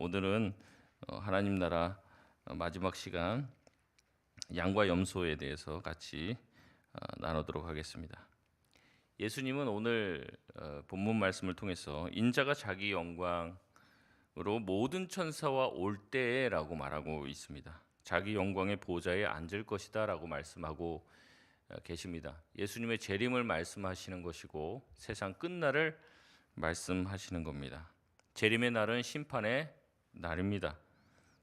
오늘은 하나님 나라 마지막 시간 양과 염소에 대해서 같이 나누도록 하겠습니다. 예수님은 오늘 본문 말씀을 통해서 인자가 자기 영광으로 모든 천사와 올 때라고 말하고 있습니다. 자기 영광의 보좌에 앉을 것이다 라고 말씀하고 계십니다. 예수님의 재림을 말씀하시는 것이고 세상 끝날을 말씀하시는 겁니다. 재림의 날은 심판의 날입니다.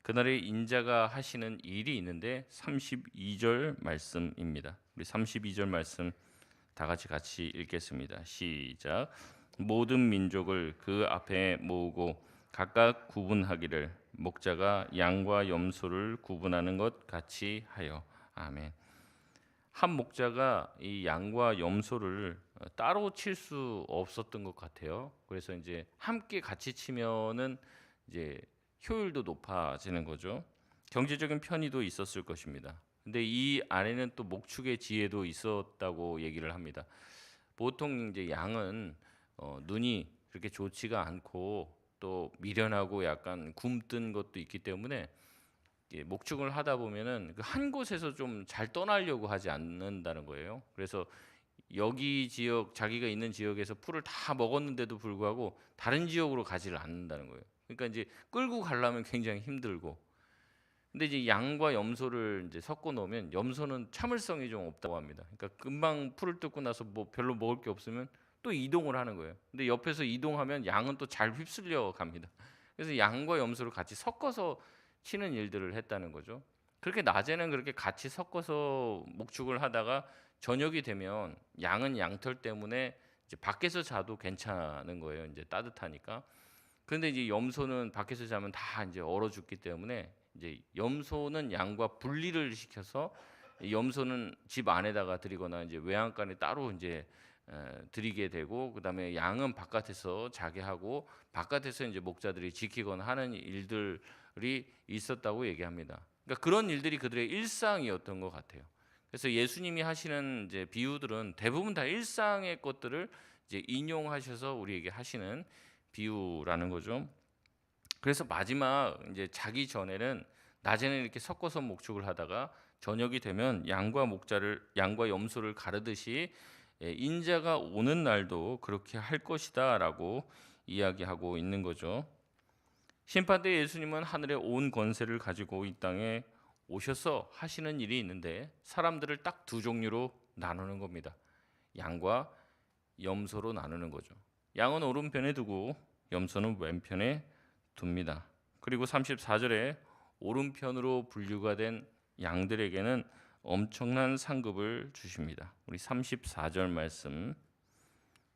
그날에 인자가 하시는 일이 있는데 32절 말씀입니다. 우리 32절 말씀 다 같이 읽겠습니다. 시작. 모든 민족을 그 앞에 모으고 각각 구분하기를 목자가 양과 염소를 구분하는 것 같이 하여. 아멘. 한 목자가 이 양과 염소를 따로 칠 수 없었던 것 같아요. 그래서 이제 함께 같이 치면은 이제 효율도 높아지는 거죠. 경제적인 편의도 있었을 것입니다. 근데 이 안에는 또 목축의 지혜도 있었다고 얘기를 합니다. 보통 이제 양은 눈이 그렇게 좋지가 않고 또 미련하고 약간 굼뜬 것도 있기 때문에 목축을 하다 보면은 그 한 곳에서 좀 잘 떠나려고 하지 않는다는 거예요. 그래서 여기 지역 자기가 있는 지역에서 풀을 다 먹었는데도 불구하고 다른 지역으로 가지를 않는다는 거예요. 그러니까 이제 끌고 가려면 굉장히 힘들고, 근데 이제 양과 염소를 이제 섞어 놓으면 염소는 참을성이 좀 없다고 합니다. 그러니까 금방 풀을 뜯고 나서 뭐 별로 먹을 게 없으면 또 이동을 하는 거예요. 근데 옆에서 이동하면 양은 또 잘 휩쓸려 갑니다. 그래서 양과 염소를 같이 섞어서 치는 일들을 했다는 거죠. 그렇게 낮에는 그렇게 같이 섞어서 목축을 하다가 저녁이 되면 양은 양털 때문에 이제 밖에서 자도 괜찮은 거예요. 이제 따뜻하니까. 그런데 이제 염소는 밖에서 자면 다 이제 얼어 죽기 때문에 이제 염소는 양과 분리를 시켜서 염소는 집 안에다가 들이거나 이제 외양간에 따로 이제 들이게 되고, 그다음에 양은 바깥에서 자게 하고 바깥에서 이제 목자들이 지키거나 하는 일들이 있었다고 얘기합니다. 그러니까 그런 일들이 그들의 일상이었던 것 같아요. 그래서 예수님이 하시는 이제 비유들은 대부분 다 일상의 것들을 이제 인용하셔서 우리에게 하시는 비유라는 거죠. 그래서 마지막 이제 자기 전에는 낮에는 이렇게 섞어서 목축을 하다가 저녁이 되면 양과 염소를 가르듯이 인자가 오는 날도 그렇게 할 것이다라고 이야기하고 있는 거죠. 심판 때 예수님은 하늘의 온 권세를 가지고 이 땅에 오셔서 하시는 일이 있는데 사람들을 딱 두 종류로 나누는 겁니다. 양과 염소로 나누는 거죠. 양은 오른편에 두고 염소는 왼편에 둡니다. 그리고 34절에 오른편으로 분류가 된 양들에게는 엄청난 상급을 주십니다. 우리 34절 말씀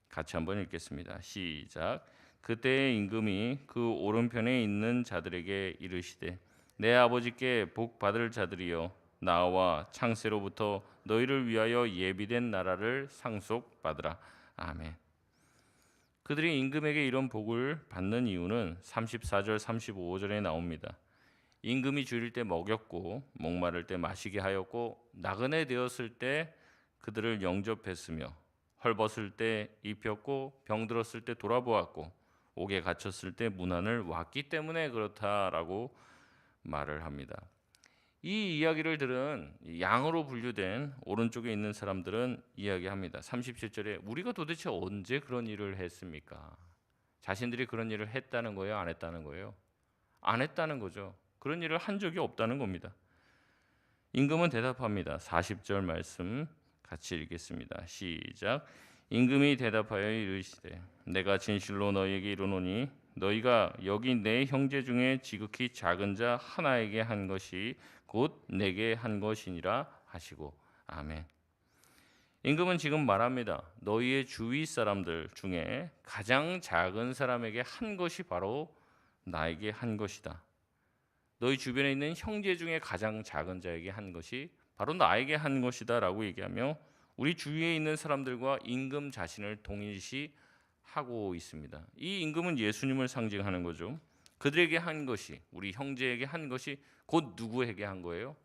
같이 한번 읽겠습니다. 시작. 그때의 임금이 그 오른편에 있는 자들에게 이르시되 내 아버지께 복 받을 자들이여 나와 창세로부터 너희를 위하여 예비된 나라를 상속받으라. 아멘. 그들이 임금에게 이런 복을 받는 이유는 34절 35절에 나옵니다. 임금이 줄일 때 먹였고 목마를 때 마시게 하였고 나그네 되었을 때 그들을 영접했으며 헐벗을 때 입혔고 병들었을 때 돌아보았고 옥에 갇혔을 때 문안을 왔기 때문에 그렇다라고 말을 합니다. 이 이야기를 들은 양으로 분류된 오른쪽에 있는 사람들은 이야기합니다. 37절에 우리가 도대체 언제 그런 일을 했습니까? 자신들이 그런 일을 했다는 거예요? 안 했다는 거예요? 안 했다는 거죠. 그런 일을 한 적이 없다는 겁니다. 임금은 대답합니다. 40절 말씀 같이 읽겠습니다. 시작. 임금이 대답하여 이르시되 내가 진실로 너희에게 이르노니 너희가 여기 내 형제 중에 지극히 작은 자 하나에게 한 것이 곧 내게 한 것이니라 하시고. 아멘. 임금은 지금 말합니다. 너희의 주위 사람들 중에 가장 작은 사람에게 한 것이 바로 나에게 한 것이다. 너희 주변에 있는 형제 중에 가장 작은 자에게 한 것이 바로 나에게 한 것이다 라고 얘기하며 우리 주위에 있는 사람들과 임금 자신을 동일시하고 있습니다. 이 임금은 예수님을 상징하는 거죠. 그들에게 한 것이, 우리 형제에게 한 것이 곧 누구에게 한 거예요?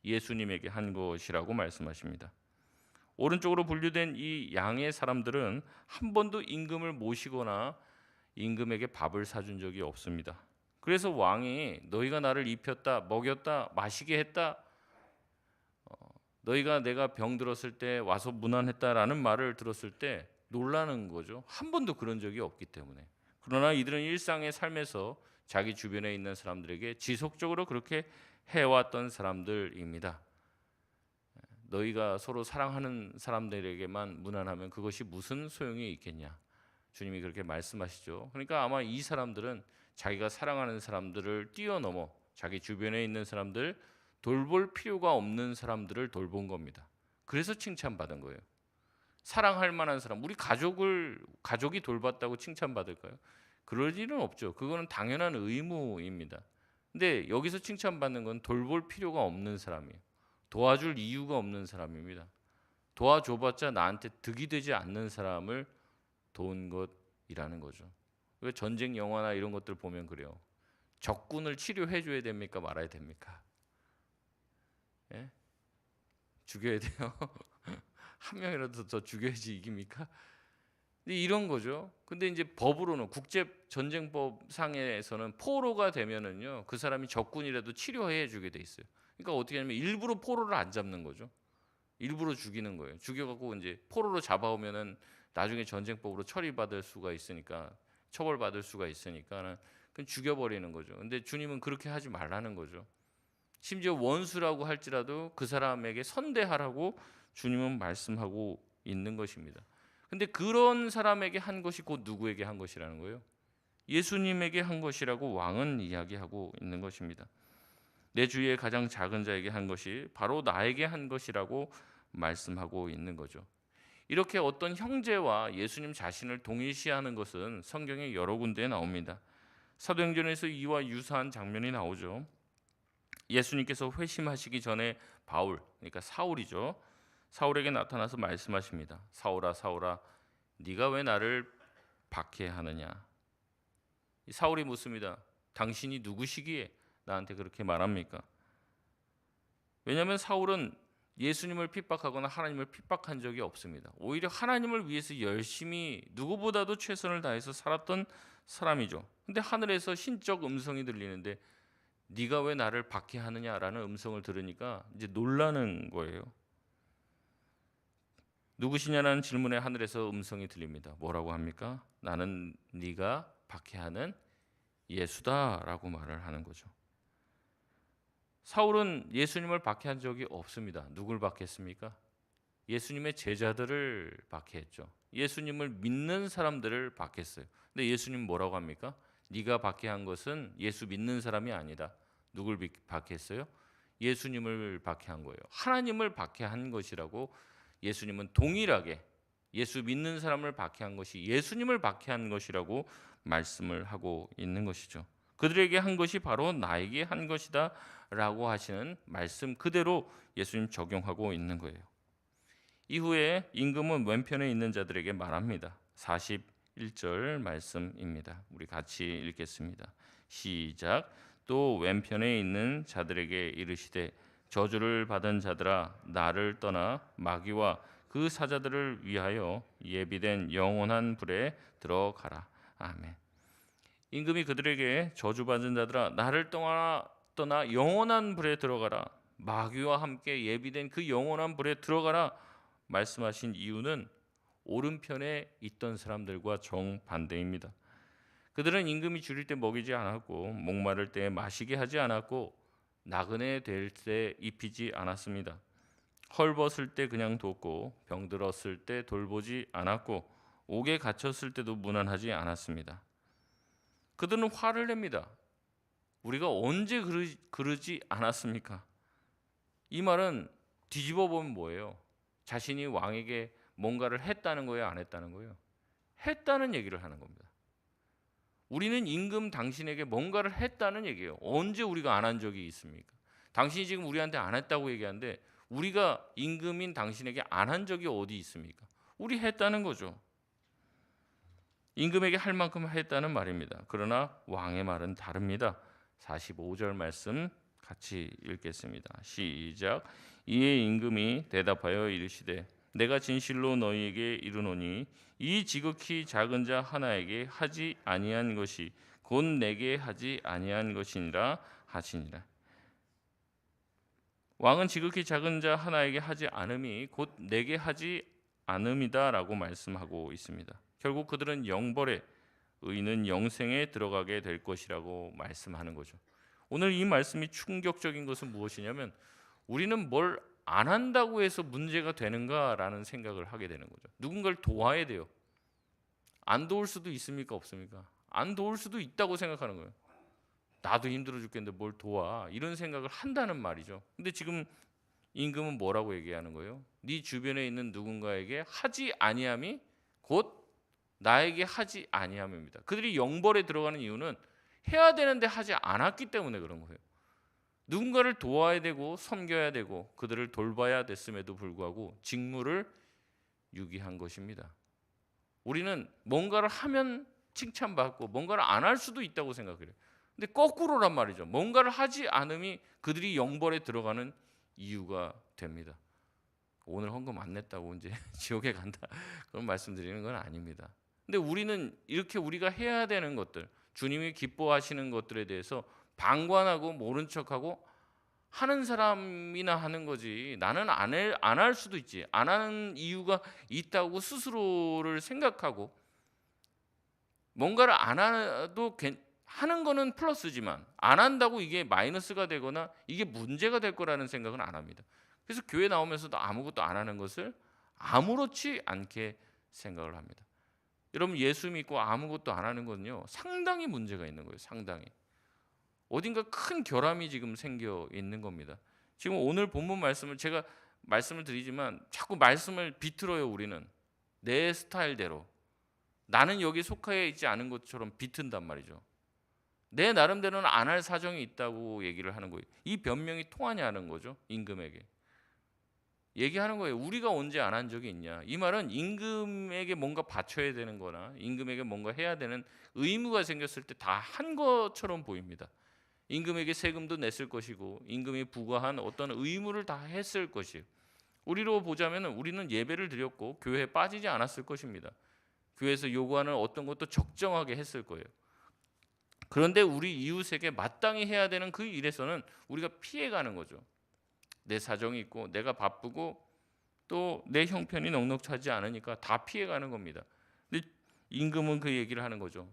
예수님에게 한 것이라고 말씀하십니다. 오른쪽으로 분류된 이 양의 사람들은 한 번도 임금을 모시거나 임금에게 밥을 사준 적이 없습니다. 그래서 왕이 너희가 나를 입혔다, 먹였다, 마시게 했다, 너희가 내가 병 들었을 때 와서 문안했다라는 말을 들었을 때 놀라는 거죠. 한 번도 그런 적이 없기 때문에. 그러나 이들은 일상의 삶에서 자기 주변에 있는 사람들에게 지속적으로 그렇게 해왔던 사람들입니다. 너희가 서로 사랑하는 사람들에게만 문안하면 그것이 무슨 소용이 있겠냐. 주님이 그렇게 말씀하시죠. 그러니까 아마 이 사람들은 자기가 사랑하는 사람들을 뛰어넘어 자기 주변에 있는 사람들, 돌볼 필요가 없는 사람들을 돌본 겁니다. 그래서 칭찬받은 거예요. 사랑할 만한 사람, 우리 가족이 돌봤다고 칭찬받을까요? 그럴 일은 없죠. 그거는 당연한 의무입니다. 근데 여기서 칭찬받는 건 돌볼 필요가 없는 사람이에요. 도와줄 이유가 없는 사람입니다. 도와줘봤자 나한테 득이 되지 않는 사람을 도운 것이라는 거죠. 전쟁 영화나 이런 것들 보면 그래요. 적군을 치료해 줘야 됩니까? 말아야 됩니까? 예? 죽여야 돼요. 한 명이라도 더 죽여야지 이깁니까? 근데 이런 거죠. 근데 이제 법으로는 국제 전쟁법 상에서는 포로가 되면은요, 그 사람이 적군이라도 치료해 주게 돼 있어요. 그러니까 어떻게 하냐면 일부러 포로를 안 잡는 거죠. 일부러 죽이는 거예요. 죽여갖고 이제 포로로 잡아오면은 나중에 전쟁법으로 처리받을 수가 있으니까, 처벌받을 수가 있으니까 그냥 죽여버리는 거죠. 근데 주님은 그렇게 하지 말라는 거죠. 심지어 원수라고 할지라도 그 사람에게 선대하라고 주님은 말씀하고 있는 것입니다. 근데 그런 사람에게 한 것이 곧 누구에게 한 것이라는 거예요? 예수님에게 한 것이라고 왕은 이야기하고 있는 것입니다. 내 주위의 가장 작은 자에게 한 것이 바로 나에게 한 것이라고 말씀하고 있는 거죠. 이렇게 어떤 형제와 예수님 자신을 동일시하는 것은 성경에 여러 군데에 나옵니다. 사도행전에서 이와 유사한 장면이 나오죠. 예수님께서 회심하시기 전에 바울, 그러니까 사울이죠. 사울에게 나타나서 말씀하십니다. 사울아, 사울아, 네가 왜 나를 박해하느냐? 사울이 묻습니다. 당신이 누구시기에 나한테 그렇게 말합니까? 왜냐하면 사울은 예수님을 핍박하거나 하나님을 핍박한 적이 없습니다. 오히려 하나님을 위해서 열심히 누구보다도 최선을 다해서 살았던 사람이죠. 근데 하늘에서 신적 음성이 들리는데 네가 왜 나를 박해하느냐라는 음성을 들으니까 이제 놀라는 거예요. 누구시냐는 질문에 하늘에서 음성이 들립니다. 뭐라고 합니까? 나는 네가 박해하는 예수다라고 말을 하는 거죠. 사울은 예수님을 박해한 적이 없습니다. 누굴 박해했습니까? 예수님의 제자들을 박해했죠. 예수님을 믿는 사람들을 박해했어요. 근데 예수님 뭐라고 합니까? 네가 박해한 것은 예수 믿는 사람이 아니다. 누굴 박해했어요? 예수님을 박해한 거예요. 하나님을 박해한 것이라고 예수님은 동일하게 예수 믿는 사람을 박해한 것이 예수님을 박해한 것이라고 말씀을 하고 있는 것이죠. 그들에게 한 것이 바로 나에게 한 것이다 라고 하시는 말씀 그대로 예수님 적용하고 있는 거예요. 이후에 임금은 왼편에 있는 자들에게 말합니다. 41절 말씀입니다. 우리 같이 읽겠습니다. 시작. 또 왼편에 있는 자들에게 이르시되 저주를 받은 자들아 나를 떠나 마귀와 그 사자들을 위하여 예비된 영원한 불에 들어가라. 아멘. 임금이 그들에게 저주받은 자들아 나를 떠나 영원한 불에 들어가라. 마귀와 함께 예비된 그 영원한 불에 들어가라 말씀하신 이유는 오른편에 있던 사람들과 정반대입니다. 그들은 임금이 줄일 때 먹이지 않았고 목마를 때 마시게 하지 않았고 나그네 될 때 입히지 않았습니다. 헐벗을 때 그냥 돕고 병들었을 때 돌보지 않았고 옥에 갇혔을 때도 문안하지 않았습니다. 그들은 화를 냅니다. 우리가 언제 그러지 않았습니까? 이 말은 뒤집어 보면 뭐예요? 자신이 왕에게 뭔가를 했다는 거예요? 안 했다는 거예요? 했다는 얘기를 하는 겁니다. 우리는 임금 당신에게 뭔가를 했다는 얘기예요. 언제 우리가 안 한 적이 있습니까? 당신이 지금 우리한테 안 했다고 얘기하는데 우리가 임금인 당신에게 안 한 적이 어디 있습니까? 우리 했다는 거죠. 임금에게 할 만큼 했다는 말입니다. 그러나 왕의 말은 다릅니다. 45절 말씀 같이 읽겠습니다. 시작. 이에 임금이 대답하여 이르시되 내가 진실로 너희에게 이르노니 이 지극히 작은 자 하나에게 하지 아니한 것이 곧 내게 하지 아니한 것이니라 하시니라. 왕은 지극히 작은 자 하나에게 하지 않음이 곧 내게 하지 않음이다라고 말씀하고 있습니다. 결국 그들은 영벌에, 의인은 영생에 들어가게 될 것이라고 말씀하는 거죠. 오늘 이 말씀이 충격적인 것은 무엇이냐면 우리는 뭘 안 한다고 해서 문제가 되는가라는 생각을 하게 되는 거죠. 누군가를 도와야 돼요. 안 도울 수도 있습니까? 없습니까? 안 도울 수도 있다고 생각하는 거예요. 나도 힘들어 죽겠는데 뭘 도와, 이런 생각을 한다는 말이죠. 근데 지금 임금은 뭐라고 얘기하는 거예요? 네 주변에 있는 누군가에게 하지 아니함이 곧 나에게 하지 아니함입니다. 그들이 영벌에 들어가는 이유는 해야 되는데 하지 않았기 때문에 그런 거예요. 누군가를 도와야 되고 섬겨야 되고 그들을 돌봐야 됐음에도 불구하고 직무를 유기한 것입니다. 우리는 뭔가를 하면 칭찬받고 뭔가를 안 할 수도 있다고 생각해요. 근데 거꾸로란 말이죠. 뭔가를 하지 않음이 그들이 영벌에 들어가는 이유가 됩니다. 오늘 헌금 안 냈다고 이제 지옥에 간다, 그런 말씀드리는 건 아닙니다. 근데 우리는 이렇게 우리가 해야 되는 것들, 주님이 기뻐하시는 것들에 대해서 방관하고 모른 척하고 하는 사람이나 하는 거지, 나는 안 할 수도 있지, 안 하는 이유가 있다고 스스로를 생각하고 뭔가를 안 해도 하는 거는 플러스지만 안 한다고 이게 마이너스가 되거나 이게 문제가 될 거라는 생각은 안 합니다. 그래서 교회 나오면서도 아무것도 안 하는 것을 아무렇지 않게 생각을 합니다. 여러분, 예수 믿고 아무것도 안 하는 건요, 상당히 문제가 있는 거예요. 상당히 어딘가 큰 결함이 지금 생겨 있는 겁니다. 지금 오늘 본문 말씀을 제가 말씀을 드리지만 자꾸 말씀을 비틀어요. 우리는 내 스타일대로, 나는 여기 속해 있지 않은 것처럼 비튼단 말이죠. 내 나름대로는 안 할 사정이 있다고 얘기를 하는 거예요. 이 변명이 통하냐는 거죠. 임금에게 얘기하는 거예요. 우리가 언제 안 한 적이 있냐. 이 말은 임금에게 뭔가 바쳐야 되는 거나 임금에게 뭔가 해야 되는 의무가 생겼을 때 다 한 것처럼 보입니다. 임금에게 세금도 냈을 것이고 임금이 부과한 어떤 의무를 다 했을 것이에요. 우리로 보자면 우리는 예배를 드렸고 교회에 빠지지 않았을 것입니다. 교회에서 요구하는 어떤 것도 적정하게 했을 거예요. 그런데 우리 이웃에게 마땅히 해야 되는 그 일에서는 우리가 피해가는 거죠. 내 사정이 있고 내가 바쁘고 또 내 형편이 넉넉하지 않으니까 다 피해가는 겁니다. 근데 임금은 그 얘기를 하는 거죠.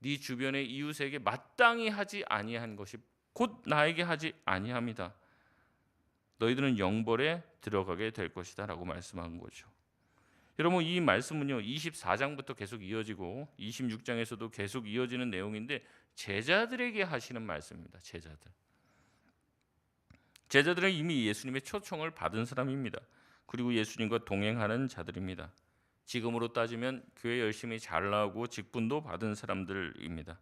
네 주변의 이웃에게 마땅히 하지 아니한 것이 곧 나에게 하지 아니함이다. 너희들은 영벌에 들어가게 될 것이다 라고 말씀한 거죠. 여러분, 이 말씀은요 24장부터 계속 이어지고 26장에서도 계속 이어지는 내용인데 제자들에게 하시는 말씀입니다. 제자들은 이미 예수님의 초청을 받은 사람입니다. 그리고 예수님과 동행하는 자들입니다. 지금으로 따지면 교회 열심히 잘 나오고 직분도 받은 사람들입니다.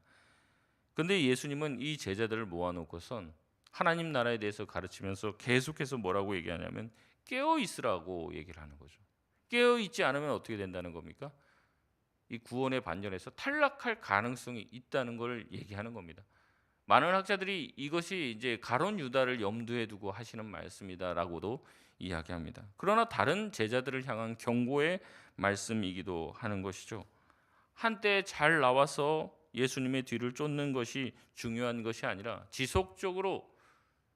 그런데 예수님은 이 제자들을 모아놓고선 하나님 나라에 대해서 가르치면서 계속해서 뭐라고 얘기하냐면 깨어 있으라고 얘기를 하는 거죠. 깨어 있지 않으면 어떻게 된다는 겁니까? 이 구원의 반전에서 탈락할 가능성이 있다는 걸 얘기하는 겁니다. 많은 학자들이 이것이 이제 가룟 유다를 염두에 두고 하시는 말씀이다라고도 이야기합니다. 그러나 다른 제자들을 향한 경고의 말씀이기도 하는 것이죠. 한때 잘 나와서 예수님의 뒤를 쫓는 것이 중요한 것이 아니라 지속적으로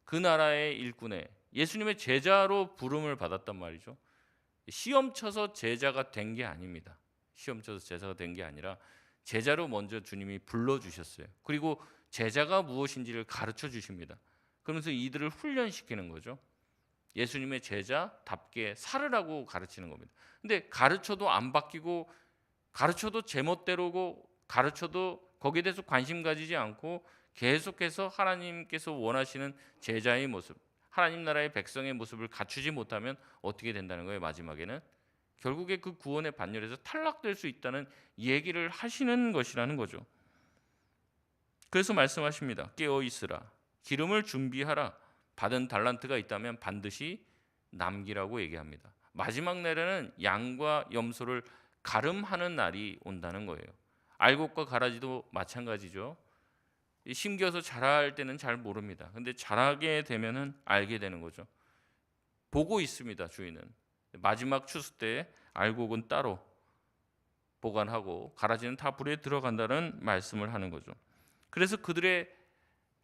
그 나라의 일꾼에 예수님의 제자로 부름을 받았단 말이죠. 시험 쳐서 제자가 된 게 아닙니다. 시험 쳐서 제자가 된 게 아니라 제자로 먼저 주님이 불러주셨어요. 그리고 제자가 무엇인지를 가르쳐 주십니다. 그러면서 이들을 훈련시키는 거죠. 예수님의 제자답게 살으라고 가르치는 겁니다. 근데 가르쳐도 안 바뀌고 가르쳐도 제멋대로고 가르쳐도 거기에 대해서 관심 가지지 않고 계속해서 하나님께서 원하시는 제자의 모습, 하나님 나라의 백성의 모습을 갖추지 못하면 어떻게 된다는 거예요? 마지막에는 결국에 그 구원의 반열에서 탈락될 수 있다는 얘기를 하시는 것이라는 거죠. 그래서 말씀하십니다. 깨어 있으라, 기름을 준비하라, 받은 달란트가 있다면 반드시 남기라고 얘기합니다. 마지막 날에는 양과 염소를 가름하는 날이 온다는 거예요. 알곡과 가라지도 마찬가지죠. 심겨서 자랄 때는 잘 모릅니다. 근데 자라게 되면은 알게 되는 거죠. 보고 있습니다. 주인은 마지막 추수 때 알곡은 따로 보관하고 가라지는 다 불에 들어간다는 말씀을 하는 거죠. 그래서 그들의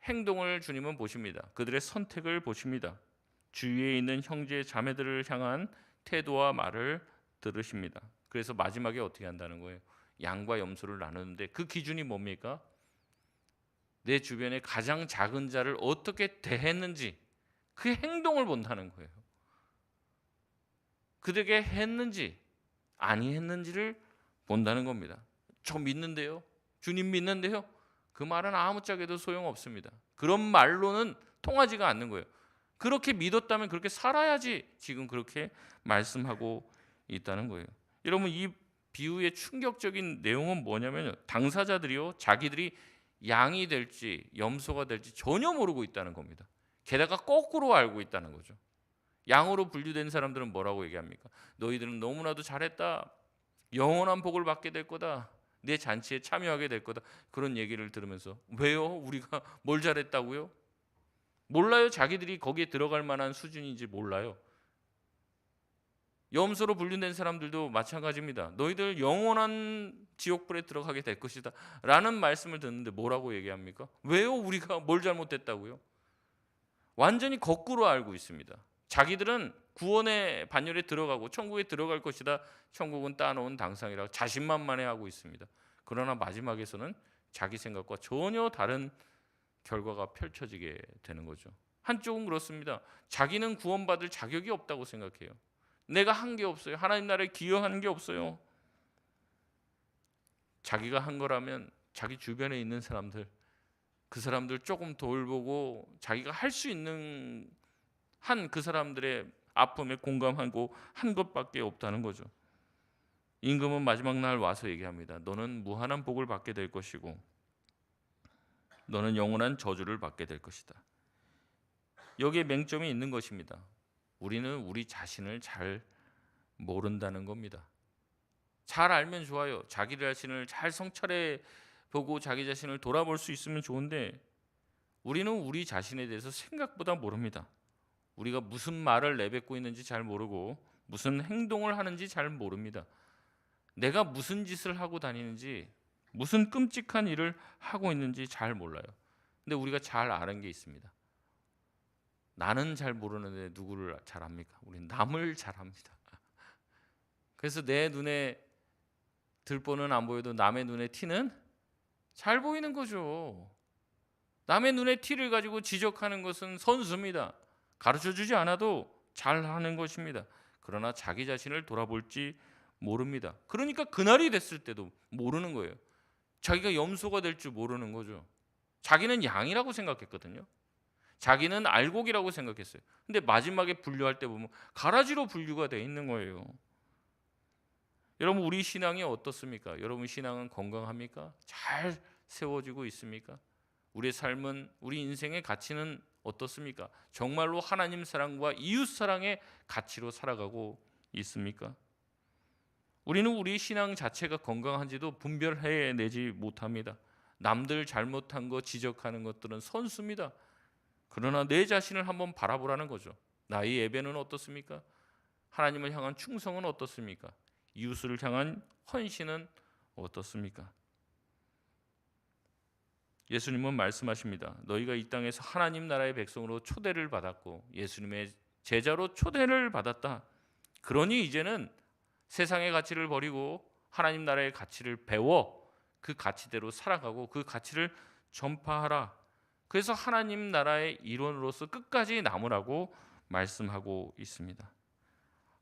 행동을 주님은 보십니다. 그들의 선택을 보십니다. 주위에 있는 형제 자매들을 향한 태도와 말을 들으십니다. 그래서 마지막에 어떻게 한다는 거예요? 양과 염소를 나누는데 그 기준이 뭡니까? 내 주변에 가장 작은 자를 어떻게 대했는지 그 행동을 본다는 거예요. 그들에게 했는지 아니 했는지를 본다는 겁니다. 저 믿는데요? 주님 믿는데요? 그 말은 아무짝에도 소용없습니다. 그런 말로는 통하지가 않는 거예요. 그렇게 믿었다면 그렇게 살아야지 지금 그렇게 말씀하고 있다는 거예요. 여러분, 이 비유의 충격적인 내용은 뭐냐면요, 당사자들이요 자기들이 양이 될지 염소가 될지 전혀 모르고 있다는 겁니다. 게다가 거꾸로 알고 있다는 거죠. 양으로 분류된 사람들은 뭐라고 얘기합니까? 너희들은 너무나도 잘했다. 영원한 복을 받게 될 거다. 내 잔치에 참여하게 될 거다. 그런 얘기를 들으면서 왜요? 우리가 뭘 잘했다고요? 몰라요. 자기들이 거기에 들어갈 만한 수준인지 몰라요. 염소로 분류된 사람들도 마찬가지입니다. 너희들 영원한 지옥불에 들어가게 될 것이다 라는 말씀을 듣는데 뭐라고 얘기합니까? 왜요? 우리가 뭘 잘못했다고요? 완전히 거꾸로 알고 있습니다. 자기들은 구원의 반열에 들어가고 천국에 들어갈 것이다. 천국은 따놓은 당상이라고 자신만만해하고 있습니다. 그러나 마지막에서는 자기 생각과 전혀 다른 결과가 펼쳐지게 되는 거죠. 한쪽은 그렇습니다. 자기는 구원받을 자격이 없다고 생각해요. 내가 한 게 없어요. 하나님 나라에 기여하는 게 없어요. 자기가 한 거라면 자기 주변에 있는 사람들, 그 사람들 조금 돌보고 자기가 할 수 있는 한 그 사람들의 아픔에 공감하고 한 것밖에 없다는 거죠. 임금은 마지막 날 와서 얘기합니다. 너는 무한한 복을 받게 될 것이고 너는 영원한 저주를 받게 될 것이다. 여기에 맹점이 있는 것입니다. 우리는 우리 자신을 잘 모른다는 겁니다. 잘 알면 좋아요. 자기 자신을 잘 성찰해 보고 자기 자신을 돌아볼 수 있으면 좋은데 우리는 우리 자신에 대해서 생각보다 모릅니다. 우리가 무슨 말을 내뱉고 있는지 잘 모르고 무슨 행동을 하는지 잘 모릅니다. 내가 무슨 짓을 하고 다니는지 무슨 끔찍한 일을 하고 있는지 잘 몰라요. 근데 우리가 잘 아는 게 있습니다. 나는 잘 모르는데 누구를 잘 압니까? 우리는 남을 잘 압니다. 그래서 내 눈에 들보는 안 보여도 남의 눈에 티는 잘 보이는 거죠. 남의 눈에 티를 가지고 지적하는 것은 선수입니다. 가르쳐주지 않아도 잘하는 것입니다. 그러나 자기 자신을 돌아볼지 모릅니다. 그러니까 그날이 됐을 때도 모르는 거예요. 자기가 염소가 될 줄 모르는 거죠. 자기는 양이라고 생각했거든요. 자기는 알곡이라고 생각했어요. 근데 마지막에 분류할 때 보면 가라지로 분류가 되어 있는 거예요. 여러분, 우리 신앙이 어떻습니까? 여러분 신앙은 건강합니까? 잘 세워지고 있습니까? 우리의 삶은, 우리 인생의 가치는 어떻습니까? 정말로 하나님 사랑과 이웃 사랑의 가치로 살아가고 있습니까? 우리는 우리 신앙 자체가 건강한지도 분별해내지 못합니다. 남들 잘못한 거 지적하는 것들은 선수입니다. 그러나 내 자신을 한번 바라보라는 거죠. 나의 예배는 어떻습니까? 하나님을 향한 충성은 어떻습니까? 이웃을 향한 헌신은 어떻습니까? 예수님은 말씀하십니다. 너희가 이 땅에서 하나님 나라의 백성으로 초대를 받았고 예수님의 제자로 초대를 받았다. 그러니 이제는 세상의 가치를 버리고 하나님 나라의 가치를 배워 그 가치대로 살아가고 그 가치를 전파하라. 그래서 하나님 나라의 일원으로서 끝까지 남으라고 말씀하고 있습니다.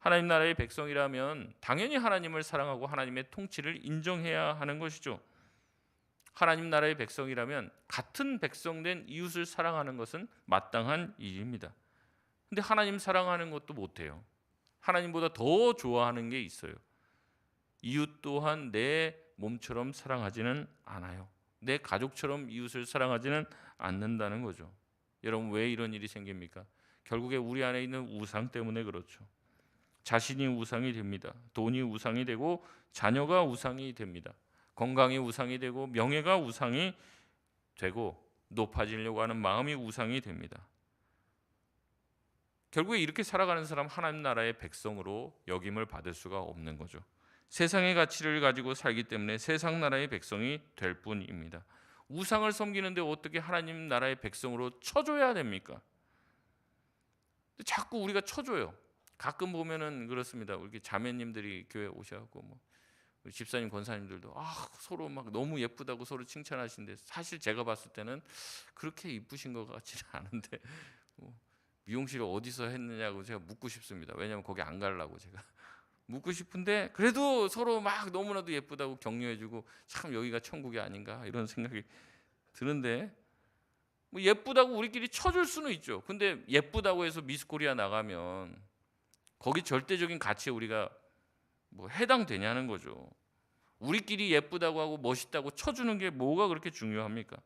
하나님 나라의 백성이라면 당연히 하나님을 사랑하고 하나님의 통치를 인정해야 하는 것이죠. 하나님 나라의 백성이라면 같은 백성된 이웃을 사랑하는 것은 마땅한 일입니다. 근데 하나님 사랑하는 것도 못해요. 하나님보다 더 좋아하는 게 있어요. 이웃 또한 내 몸처럼 사랑하지는 않아요. 내 가족처럼 이웃을 사랑하지는 않는다는 거죠. 여러분, 왜 이런 일이 생깁니까? 결국에 우리 안에 있는 우상 때문에 그렇죠. 자신이 우상이 됩니다. 돈이 우상이 되고 자녀가 우상이 됩니다. 건강이 우상이 되고 명예가 우상이 되고 높아지려고 하는 마음이 우상이 됩니다. 결국에 이렇게 살아가는 사람 하나님 나라의 백성으로 여김을 받을 수가 없는 거죠. 세상의 가치를 가지고 살기 때문에 세상 나라의 백성이 될 뿐입니다. 우상을 섬기는데 어떻게 하나님 나라의 백성으로 쳐줘야 됩니까? 자꾸 우리가 쳐줘요. 가끔 보면은 그렇습니다. 우리 자매님들이 교회 오셔갖고 뭐 우리 집사님 권사님들도 서로 막 너무 예쁘다고 서로 칭찬하시는데, 사실 제가 봤을 때는 그렇게 이쁘신 것 같지는 않은데 미용실을 어디서 했느냐고 제가 묻고 싶습니다. 왜냐하면 거기 안 가려고 제가 묻고 싶은데, 그래도 서로 막 너무나도 예쁘다고 격려해주고 참 여기가 천국이 아닌가 이런 생각이 드는데, 뭐 예쁘다고 우리끼리 쳐줄 수는 있죠. 근데 예쁘다고 해서 미스코리아 나가면 거기 절대적인 가치에 우리가 뭐 해당되냐는 거죠. 우리끼리 예쁘다고 하고 멋있다고 쳐주는 게 뭐가 그렇게 중요합니까?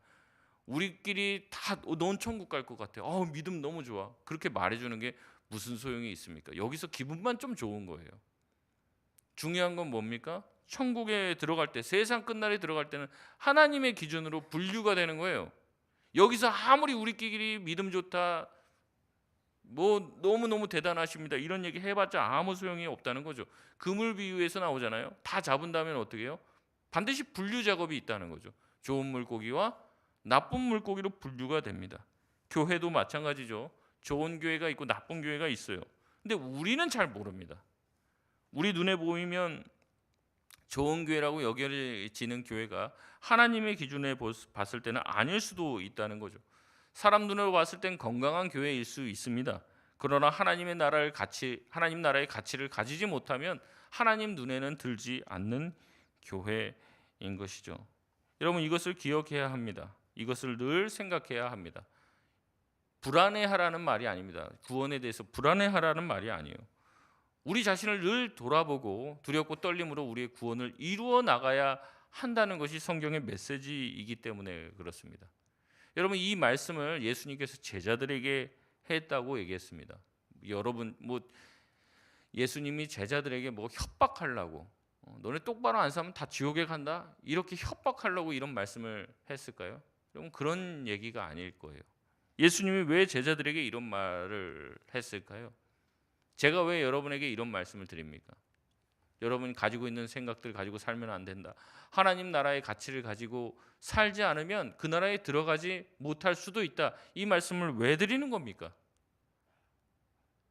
우리끼리 다 넌 천국 갈 것 같아. 믿음 너무 좋아. 그렇게 말해주는 게 무슨 소용이 있습니까? 여기서 기분만 좀 좋은 거예요. 중요한 건 뭡니까? 천국에 들어갈 때, 세상 끝날에 들어갈 때는 하나님의 기준으로 분류가 되는 거예요. 여기서 아무리 우리끼리 믿음 좋다, 뭐 너무너무 대단하십니다, 이런 얘기 해봤자 아무 소용이 없다는 거죠. 그물 비유에서 나오잖아요. 다 잡은 다음에 어떻게 해요? 반드시 분류 작업이 있다는 거죠. 좋은 물고기와 나쁜 물고기로 분류가 됩니다. 교회도 마찬가지죠. 좋은 교회가 있고 나쁜 교회가 있어요. 근데 우리는 잘 모릅니다. 우리 눈에 보이면 좋은 교회라고 여겨지는 교회가 하나님의 기준에 봤을 때는 아닐 수도 있다는 거죠. 사람 눈으로 봤을 땐 건강한 교회일 수 있습니다. 그러나 하나님 나라의 가치를 가지지 못하면 하나님 눈에는 들지 않는 교회인 것이죠. 여러분, 이것을 기억해야 합니다. 이것을 늘 생각해야 합니다. 불안해하라는 말이 아닙니다. 구원에 대해서 불안해하라는 말이 아니에요. 우리 자신을 늘 돌아보고 두렵고 떨림으로 우리의 구원을 이루어 나가야 한다는 것이 성경의 메시지이기 때문에 그렇습니다. 여러분, 이 말씀을 예수님께서 제자들에게 했다고 얘기했습니다. 여러분, 예수님이 제자들에게 협박하려고, 너네 똑바로 안 사면 다 지옥에 간다, 이렇게 협박하려고 이런 말씀을 했을까요? 여러분, 그런 얘기가 아닐 거예요. 예수님이 왜 제자들에게 이런 말을 했을까요? 제가 왜 여러분에게 이런 말씀을 드립니까? 여러분이 가지고 있는 생각들 가지고 살면 안 된다, 하나님 나라의 가치를 가지고 살지 않으면 그 나라에 들어가지 못할 수도 있다, 이 말씀을 왜 드리는 겁니까?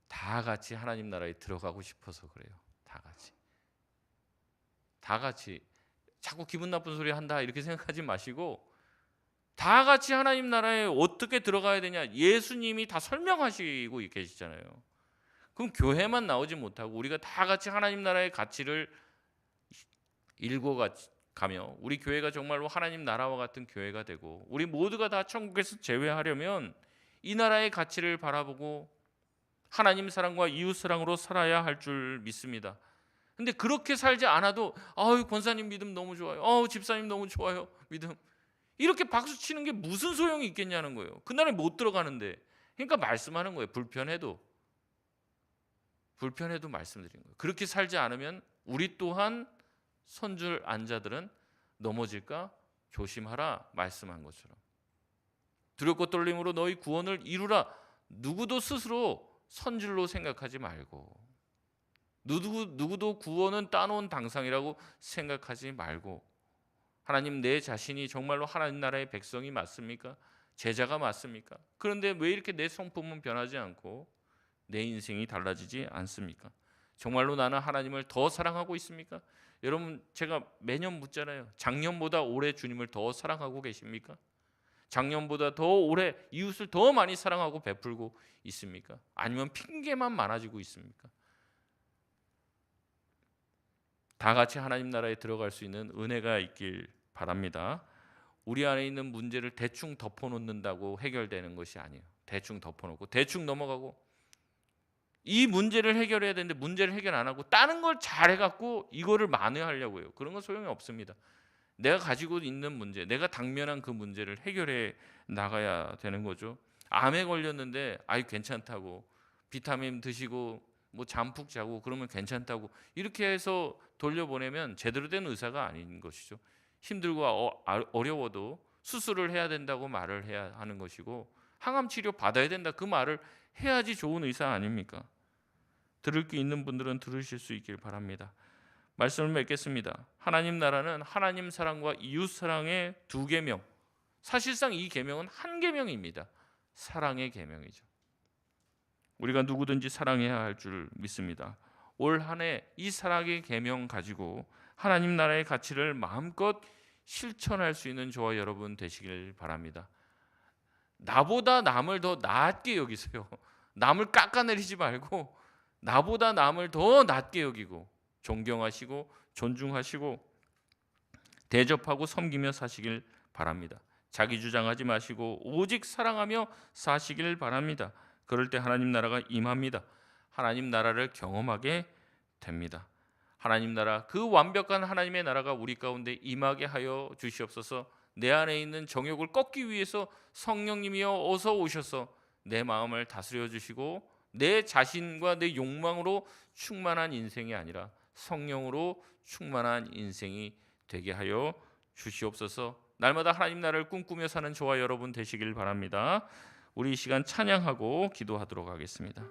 다 같이 하나님 나라에 들어가고 싶어서 그래요. 다 같이 자꾸 기분 나쁜 소리 한다 이렇게 생각하지 마시고, 다 같이 하나님 나라에 어떻게 들어가야 되냐 예수님이 다 설명하시고 계시잖아요. 그럼 교회만 나오지 못하고 우리가 다 같이 하나님 나라의 가치를 읽어가며 우리 교회가 정말로 하나님 나라와 같은 교회가 되고 우리 모두가 다 천국에서 제외하려면 이 나라의 가치를 바라보고 하나님 사랑과 이웃 사랑으로 살아야 할 줄 믿습니다. 근데 그렇게 살지 않아도 권사님 믿음 너무 좋아요, 집사님 너무 좋아요, 믿음, 이렇게 박수 치는 게 무슨 소용이 있겠냐는 거예요. 그날에 못 들어가는데. 그러니까 말씀하는 거예요. 불편해도 말씀드린 거예요. 그렇게 살지 않으면 우리 또한 선줄 안자들은 넘어질까 조심하라 말씀한 것처럼, 두렵고 떨림으로 너희 구원을 이루라, 누구도 스스로 선줄로 생각하지 말고, 누구도 구원은 따놓은 당상이라고 생각하지 말고, 하나님, 내 자신이 정말로 하나님 나라의 백성이 맞습니까? 제자가 맞습니까? 그런데 왜 이렇게 내 성품은 변하지 않고 내 인생이 달라지지 않습니까? 정말로 나는 하나님을 더 사랑하고 있습니까? 여러분, 제가 매년 묻잖아요. 작년보다 올해 주님을 더 사랑하고 계십니까? 작년보다 더 올해 이웃을 더 많이 사랑하고 베풀고 있습니까? 아니면 핑계만 많아지고 있습니까? 다 같이 하나님 나라에 들어갈 수 있는 은혜가 있길 바랍니다. 우리 안에 있는 문제를 대충 덮어놓는다고 해결되는 것이 아니에요. 대충 덮어놓고 대충 넘어가고, 이 문제를 해결해야 되는데 문제를 해결 안 하고 다른 걸 잘해갖고 이거를 만회하려고 해요. 그런 건 소용이 없습니다. 내가 가지고 있는 문제, 내가 당면한 그 문제를 해결해 나가야 되는 거죠. 암에 걸렸는데 괜찮다고, 비타민 드시고 잠 푹 자고 그러면 괜찮다고 이렇게 해서 돌려보내면 제대로 된 의사가 아닌 것이죠. 힘들고 어려워도 수술을 해야 된다고 말을 해야 하는 것이고, 항암 치료 받아야 된다 그 말을 해야지 좋은 의사 아닙니까? 들을 게 있는 분들은 들으실 수 있길 바랍니다. 말씀을 맺겠습니다. 하나님 나라는 하나님 사랑과 이웃 사랑의 두 계명, 사실상 이 계명은 한 계명입니다. 사랑의 계명이죠. 우리가 누구든지 사랑해야 할 줄 믿습니다. 올 한 해 이 사랑의 계명 가지고 하나님 나라의 가치를 마음껏 실천할 수 있는 저와 여러분 되시길 바랍니다. 나보다 남을 더 낮게 여기세요. 남을 깎아내리지 말고 나보다 남을 더 낮게 여기고 존경하시고 존중하시고 대접하고 섬기며 사시길 바랍니다. 자기 주장하지 마시고 오직 사랑하며 사시길 바랍니다. 그럴 때 하나님 나라가 임합니다. 하나님 나라를 경험하게 됩니다. 하나님 나라, 그 완벽한 하나님의 나라가 우리 가운데 임하게 하여 주시옵소서. 내 안에 있는 정욕을 꺾기 위해서 성령님이여 어서 오셔서 내 마음을 다스려 주시고 내 자신과 내 욕망으로 충만한 인생이 아니라 성령으로 충만한 인생이 되게 하여 주시옵소서. 날마다 하나님 나라를 꿈꾸며 사는 저와 여러분 되시길 바랍니다. 우리 이 시간 찬양하고 기도하도록 하겠습니다.